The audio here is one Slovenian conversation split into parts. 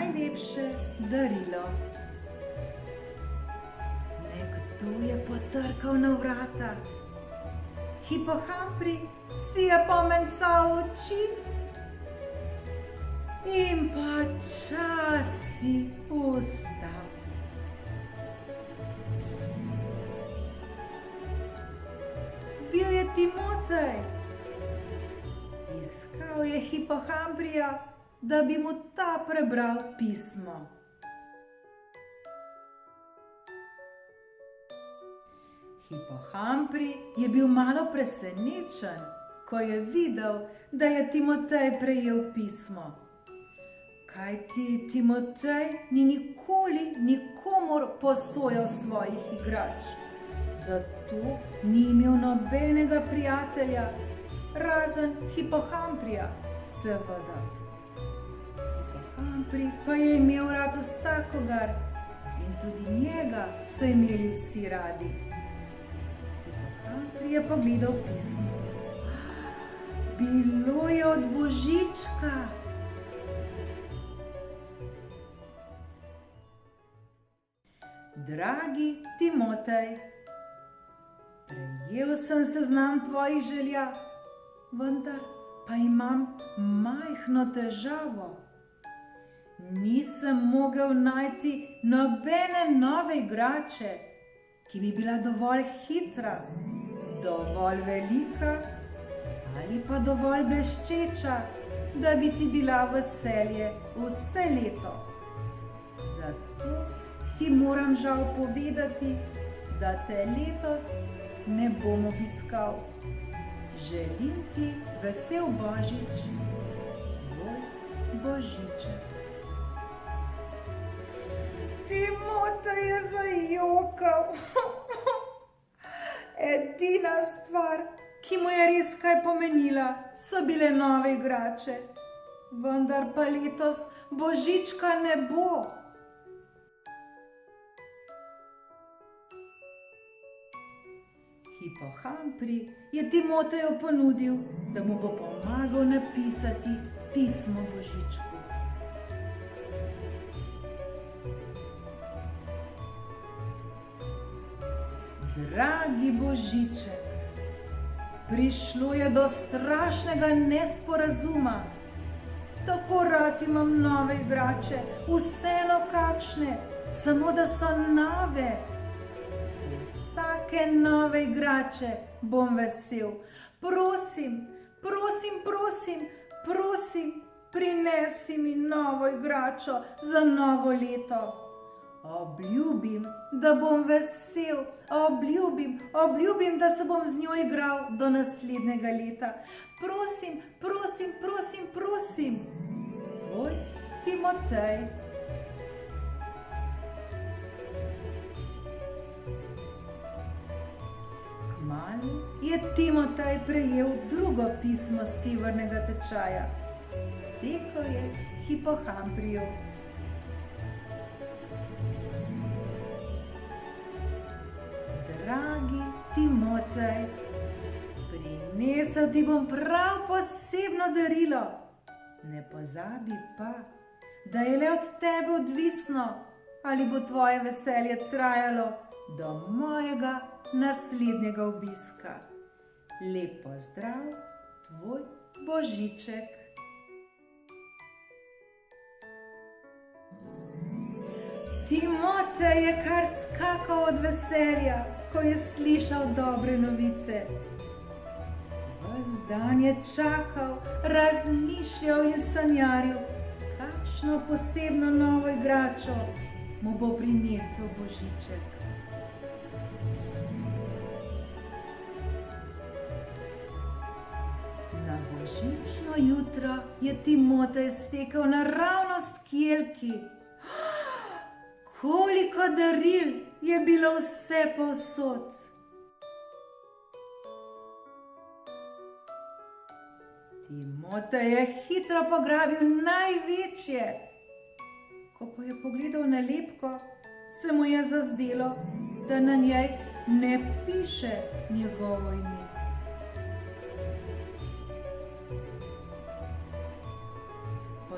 najlepše darilo. Nekdo je potrkal na vrata. Hipohampri si je pomencal oči in počasi vstal. Bil je Timotej. Iskal je Hipohamprija, da bi mu ta prebral pismo. Hipohampri je bil malo presenečen, ko je videl, da je Timotej prejel pismo. Kajti Timotej ni nikoli nikomur posojal svojih igrač. Zato ni imel nobenega prijatelja, razen Hipohamprija, seveda. Hipohampri pa je imel rad vsakogar in tudi njega so imeli vsi radi. Hipohampri je pogledal pismo. Bilo je od Božička. Dragi Timotej, prejel sem seznam tvojih želja, vendar pa imam majhno težavo. Nisem mogel najti nobene nove igrače, ki bi bila dovolj hitra, dovolj velika ali pa dovolj bleščeča, da bi ti bila veselje vse leto. Zato ti moram žal povedati, da te letos ne bom obiskal. Želim ti vesel Božič, tvoj Božiček. Timotej je zajokal. Edina stvar, ki mu je res kaj pomenila, so bile nove igrače. Vendar pa letos Božička ne bo. Hipohampri je Timoteju ponudil, da mu bo pomagal napisati pismo Božičku. Dragi Božiček, prišlo je do strašnega nesporazuma. Tako rad imam nove igrače, vseeno kakšne, samo da so nove. Vsake nove igrače bom vesel. Prosim, prosim, prosim, prosim, prinesi mi novo igračo za novo leto. Obljubim, da bom vesel, obljubim, da se bom z njo igral do naslednjega leta. Prosim, prosim, prosim, prosim. Tvoj Timotej. Kmalu je Timotej prejel drugo pismo s severnega tečaja. Stekel je Hipohampriju. Dragi Timotej, prinesel ti bom prav posebno darilo. Ne pozabi pa, da je le od tebe odvisno, ali bo tvoje veselje trajalo do mojega naslednjega obiska. Lep pozdrav, tvoj Božiček. Timotej je kar skakal od veselja, ko je slišal dobre novice. Ves dan je čakal, razmišljal in sanjaril, kakšno posebno novo igračo mu bo prinesel Božiček. Na božično jutro je Timotej stekel naravnost k jelki. Koliko daril je bilo vse povsod. Timotej je hitro pograbil največje. Ko pa je pogledal nalepko, se mu je zazdelo, da na njej ne piše njegovo ime.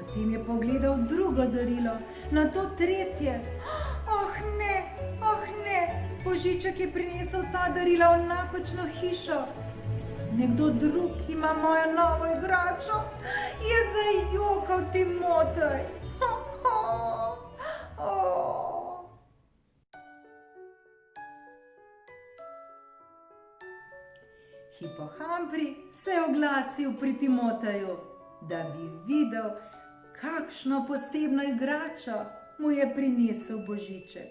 Potem je pogledal drugo darilo, nato tretje. Oh ne, Božiček je prinesel ta darila v napačno hišo. Nekdo drug ima mojo novo igračo, je zajokal Timotej. Hipohambri se je oglasil pri Timoteju, da bi videl, kakšno posebno igračo mu je prinesel Božiček.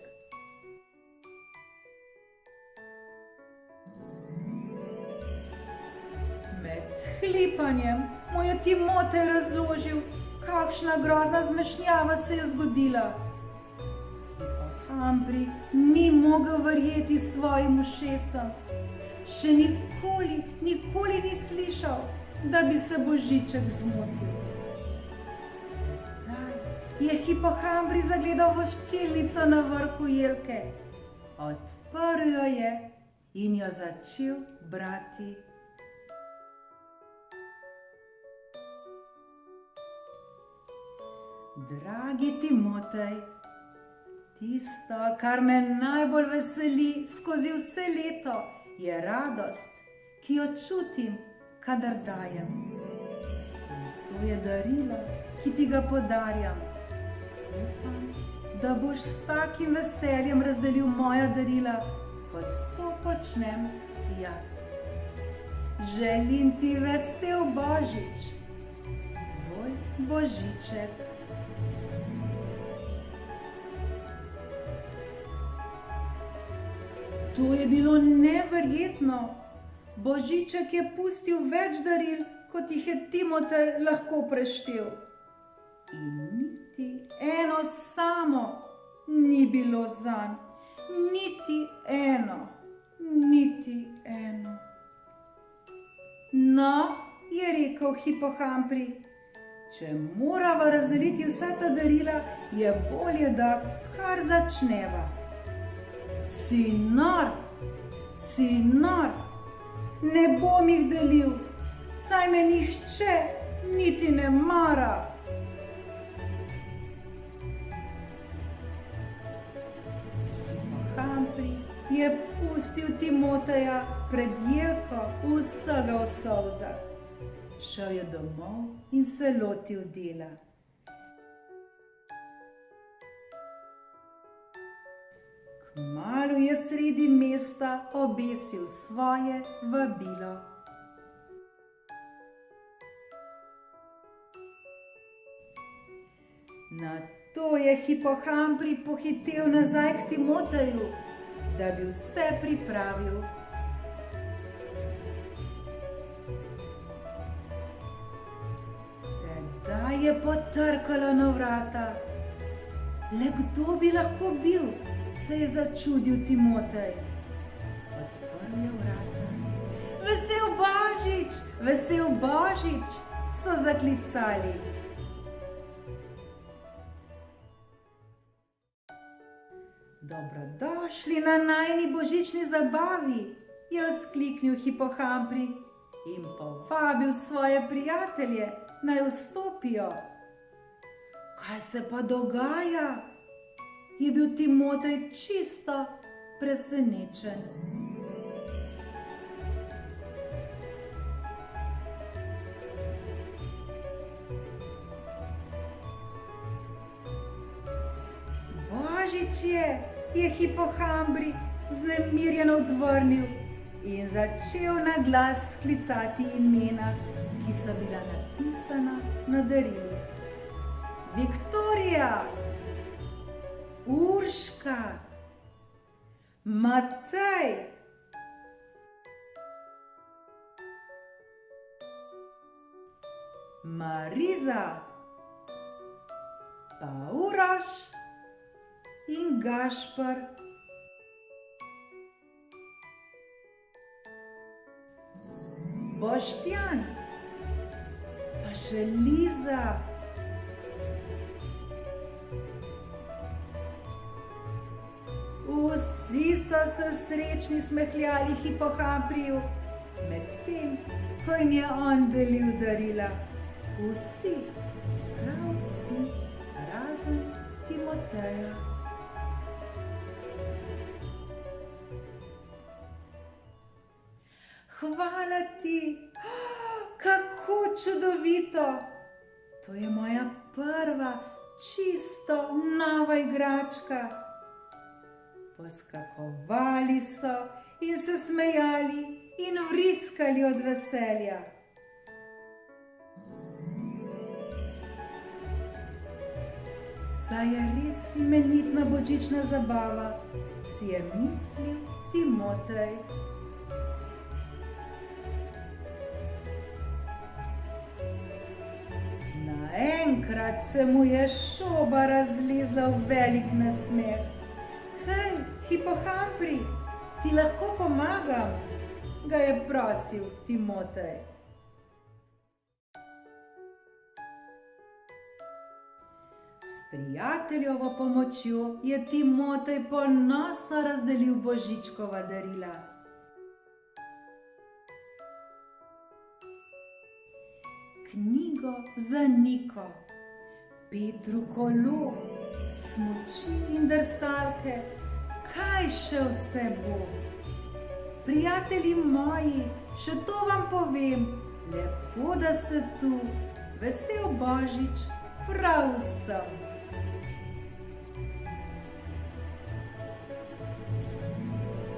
Med hlipanjem mu je Timotej razložil, kakšna grozna zmešnjava se je zgodila. Hipohambri ni mogel verjeti svojim ušesom. Še nikoli ni slišal, da bi se Božiček zmotil. Zdaj je Hipohambri zagledal voščilnico na vrhu jelke. Odprl jo je in jo začel brati. Dragi Timotej, tisto, kar me najbolj veseli skozi vse leto, je radost, ki jo čutim, kadar dajem. In to je darilo, ki ti ga podarjam. Upam, da boš s takim veseljem razdelil moja darila, kot to počnem jaz. Želim ti vesel Božič, tvoj Božiček. To je bilo neverjetno. Božiček je pustil več daril, kot jih je Timotej lahko preštel. In niti eno samo ni bilo zanj. Niti eno. No, je rekel Hipohambri, če morava razdeliti vsa ta darila, je bolje, da kar začneva. Si nor, ne bom jih delil, saj me nihče niti ne mara. Hipohambri je pustil Timoteja pred jelko vsega v solzah. Šel je domov in se lotil dela. Kmalu je sredi mesta obesil svoje vabilo. Nato je Hipohambri pohitel nazaj k Timoteju, da bi vse pripravil. Tedaj je potrkalo na vrata. Le kdo bi lahko bil? Se je začudil Timotej. Odprl je vrata. Vesel Božič, so zaklicali. Dobrodošli na najini božični zabavi, je vzkliknil Hipohambri in povabil svoje prijatelje, naj vstopijo. Kaj se pa dogaja? Je bil Timotej čisto presenečen. Božič je Hipohambri vznemirjeno odvrnil in začel na glas klicati imena, ki so bila napisana na darilih. Viktorija, Urška, Matej, Mariza, pa Uroš in Gašper. Boštjan, pa še Liza. Vsi so se srečni smehljali Hipohambriju, medtem ko jim je on delil darila. Vsi, prav vsi. Timoteja. Hvala ti, kako čudovito! To je moja prva, čisto nova igračka. Poskakovali so in se smejali in vriskali od veselja. Saj je res imenitna božična zabava, si je mislil Timotej. Naenkrat se mu je šoba razlezla v velik nasmeh. Hej, hipohampri, ti lahko pomagam, ga je prosil Timotej. S prijateljovo pomočjo je Timotej ponosno razdelil božičkova darila. Knjigo za Niko, Petru kolo, smuči in drsalke, kaj še vse bo. Prijatelji moji, še to vam povem, lepo, da ste tu, vesel božič prav vsem.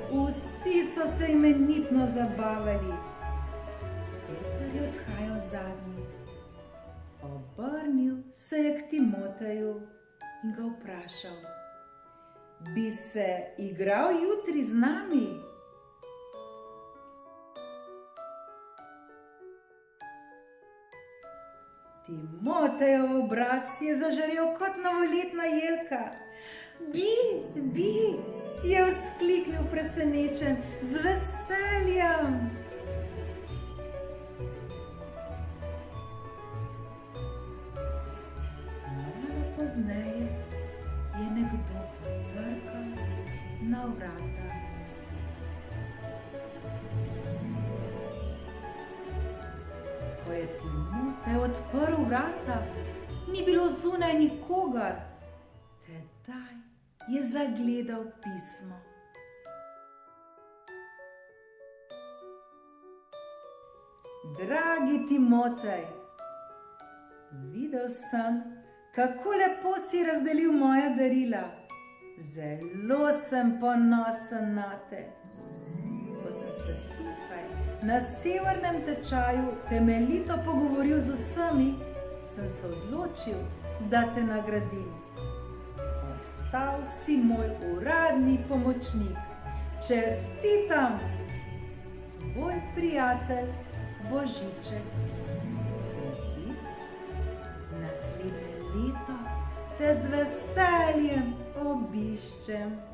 Vsi so se imenitno zabavali. Peter je odhajal zadnji. Obrnil se je k Timoteju in ga vprašal: Bi se igral jutri z nami? Timotejev obraz je zažarel kot novoletna jelka. Bi, je vzkliknil presenečen, z veseljem. Malo pozneje je nekdo potrkal na vrata. Ko je Timotej odprl vrata, ni bilo zunaj nikogar. Tedaj je zagledal pismo. Dragi Timotej, videl sem, kako lepo si razdelil moja darila. Zelo sem ponosen nate. Ko sem se tukaj na severnem tečaju temeljito pogovoril z vsemi, sem se odločil, da te nagradim. Postal si moj uradni pomočnik. Čestitam! Tvoj prijatelj Božiček. Naslednje leto te z veseljem obiščem.